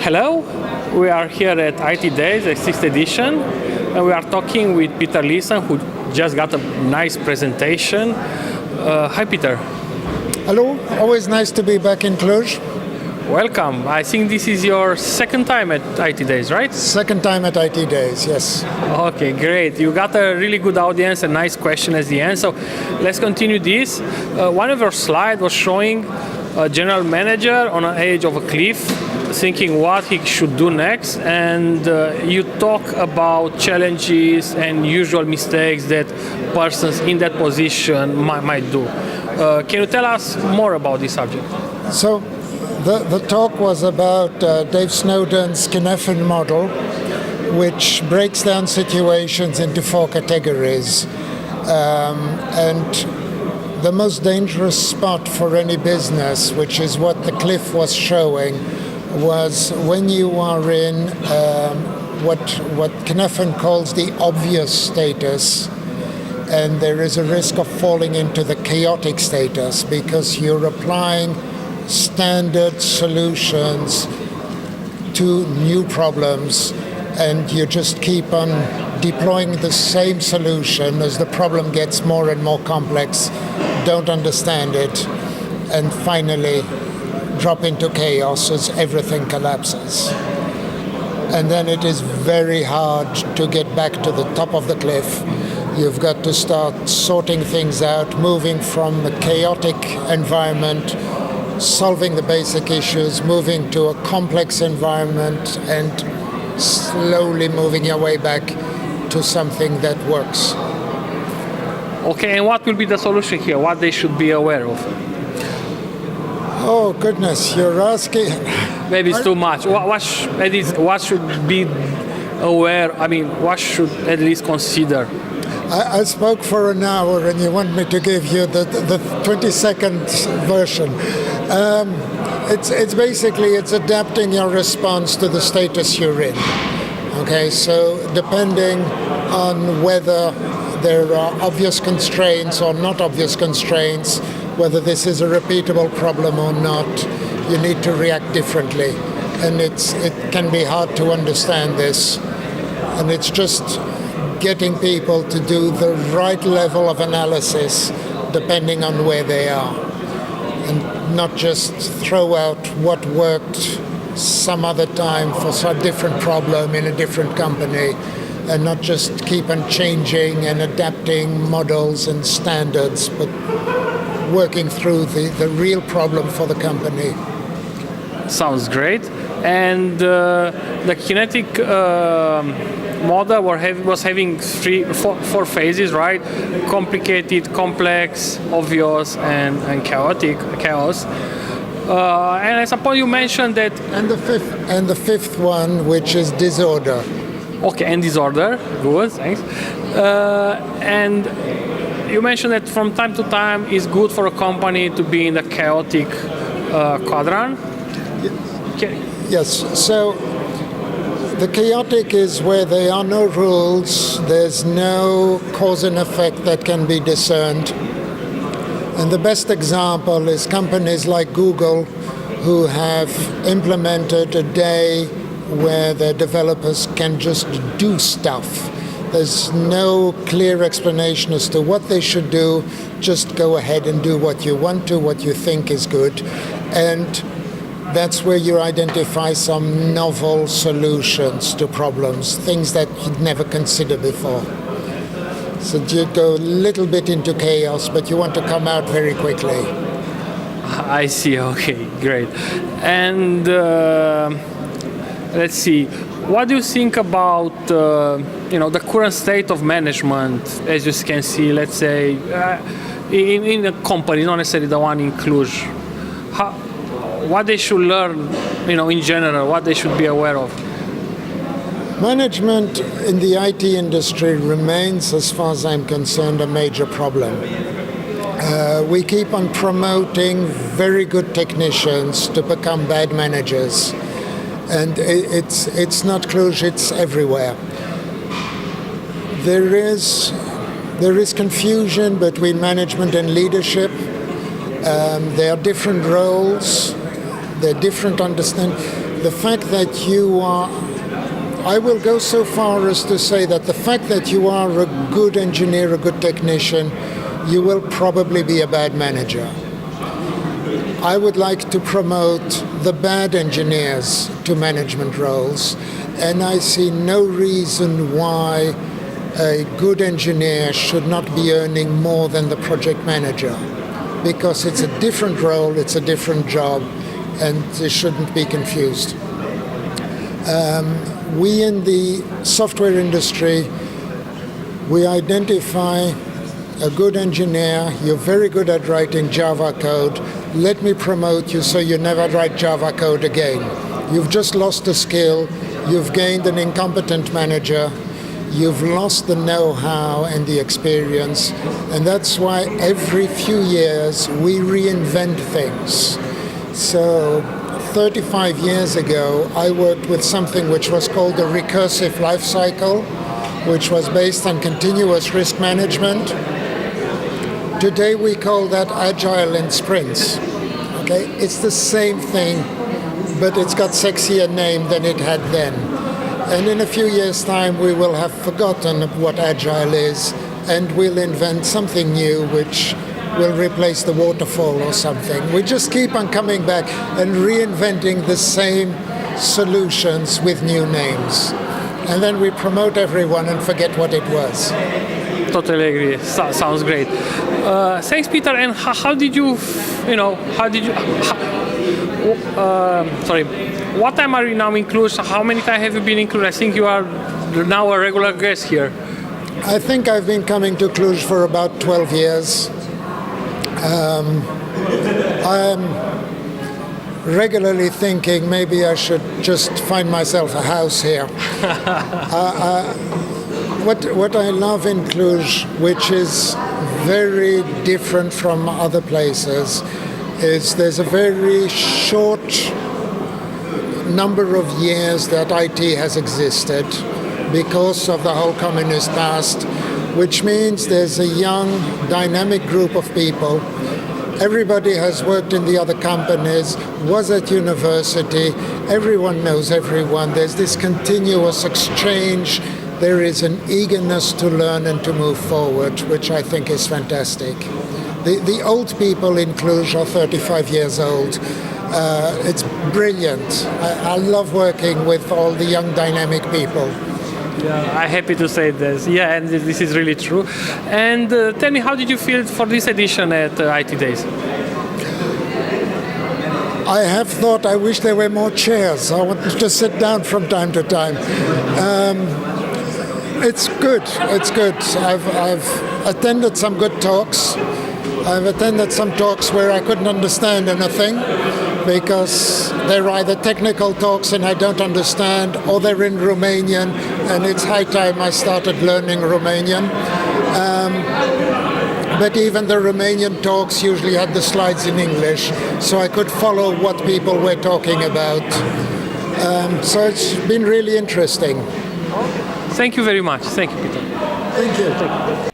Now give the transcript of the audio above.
Hello, we are here at IT Days, the 6th edition, and we are talking with Peter Leeson, who just got a nice presentation. Hi, Peter. Hello, always nice to be back in Cluj. Welcome. I think this is your second time at IT Days, right? Second time at IT Days, yes. Okay, great. You got a really good audience, a nice question at the end. So let's continue this. One of your slides was showing a general manager on the edge of a cliff, thinking what he should do next, and you talk about challenges and usual mistakes that persons in that position might do. Can you tell us more about this subject? So the talk was about Dave Snowden's Cynefin model, which breaks down situations into four categories. And the most dangerous spot for any business, which is what the cliff was showing, was when you are in what Cynefin calls the obvious status, and there is a risk of falling into the chaotic status because you're applying standard solutions to new problems, and you just keep on deploying the same solution as the problem gets more and more complex, don't understand it, and finally drop into chaos as everything collapses. And then it is very hard to get back to the top of the cliff. You've got to start sorting things out, moving from a chaotic environment, solving the basic issues, moving to a complex environment, and slowly moving your way back to something that works. Okay, and what will be the solution here? What they should be aware of? Oh goodness, you're asking. Maybe it's too much. What should be aware? I mean, what should at least consider? I spoke for an hour, and you want me to give you the 20-second version. It's basically adapting your response to the status you're in. Okay, so depending on whether there are obvious constraints or not obvious constraints, whether this is a repeatable problem or not, you need to react differently. And it can be hard to understand this. And it's just getting people to do the right level of analysis depending on where they are. And not just throw out what worked some other time for some different problem in a different company, and not just keep on changing and adapting models and standards, but working through the real problem for the company. Sounds great. And the kinetic model was having four phases, right? Complicated, complex, obvious, and chaos. And I suppose you mentioned that. And the fifth one, which is disorder. Okay, and disorder. Good, thanks. And you mentioned that from time to time it's good for a company to be in the chaotic quadrant. Yes. So the chaotic is where there are no rules, there's no cause and effect that can be discerned. And the best example is companies like Google, who have implemented a day where their developers can just do stuff. There's no clear explanation as to what they should do. Just go ahead and do what you want to, what you think is good. And that's where you identify some novel solutions to problems, things that you'd never considered before. So you go a little bit into chaos, but you want to come out very quickly. I see, okay, great. And let's see, what do you think about the current state of management, as you can see, let's say, in a company, not necessarily the one in Cluj? What they should learn, in general, what they should be aware of? Management in the IT industry remains, as far as I'm concerned, a major problem. We keep on promoting very good technicians to become bad managers. And it's not Cluj, it's everywhere. There is confusion between management and leadership. There are different roles. There are different understanding. the fact that you are, I will go so far as to say that the fact that you are a good engineer, a good technician, you will probably be a bad manager. I would like to promote the bad engineers to management roles, and I see no reason why a good engineer should not be earning more than the project manager, because it's a different role, it's a different job, and they shouldn't be confused. We in the software industry, we identify a good engineer, you're very good at writing Java code, let me promote you so you never write Java code again. You've just lost a skill, you've gained an incompetent manager, you've lost the know-how and the experience, and that's why every few years we reinvent things. So 35 years ago, I worked with something which was called the recursive life cycle, which was based on continuous risk management. Today we call that agile in sprints. Okay, it's the same thing, but it's got sexier name than it had then. And in a few years' time, we will have forgotten what agile is, and we'll invent something new which will replace the waterfall or something. We just keep on coming back and reinventing the same solutions with new names. And then we promote everyone and forget what it was. Totally agree. Sounds great. Thanks, Peter. And how did you, sorry, what time are you now in Cluj? How many times have you been in Cluj? I think you are now a regular guest here. I think I've been coming to Cluj for about 12 years. I'm regularly thinking maybe I should just find myself a house here. What I love in Cluj, which is very different from other places, is there's a very short number of years that IT has existed because of the whole communist past, which means there's a young, dynamic group of people. Everybody has worked in the other companies, was at university, everyone knows everyone. There's this continuous exchange. There is an eagerness to learn and to move forward, which I think is fantastic. The old people in Cluj are 35 years old. It's brilliant. I love working with all the young, dynamic people. Yeah, I'm happy to say this. Yeah, and this is really true. And tell me, how did you feel for this edition at IT Days? I have thought I wish there were more chairs. I want to sit down from time to time. It's good. It's good. I've attended some good talks. I've attended some talks where I couldn't understand anything because they're either technical talks and I don't understand, or they're in Romanian, and it's high time I started learning Romanian. But even the Romanian talks usually had the slides in English, so I could follow what people were talking about. So it's been really interesting. Thank you very much. Thank you, Peter. Thank you.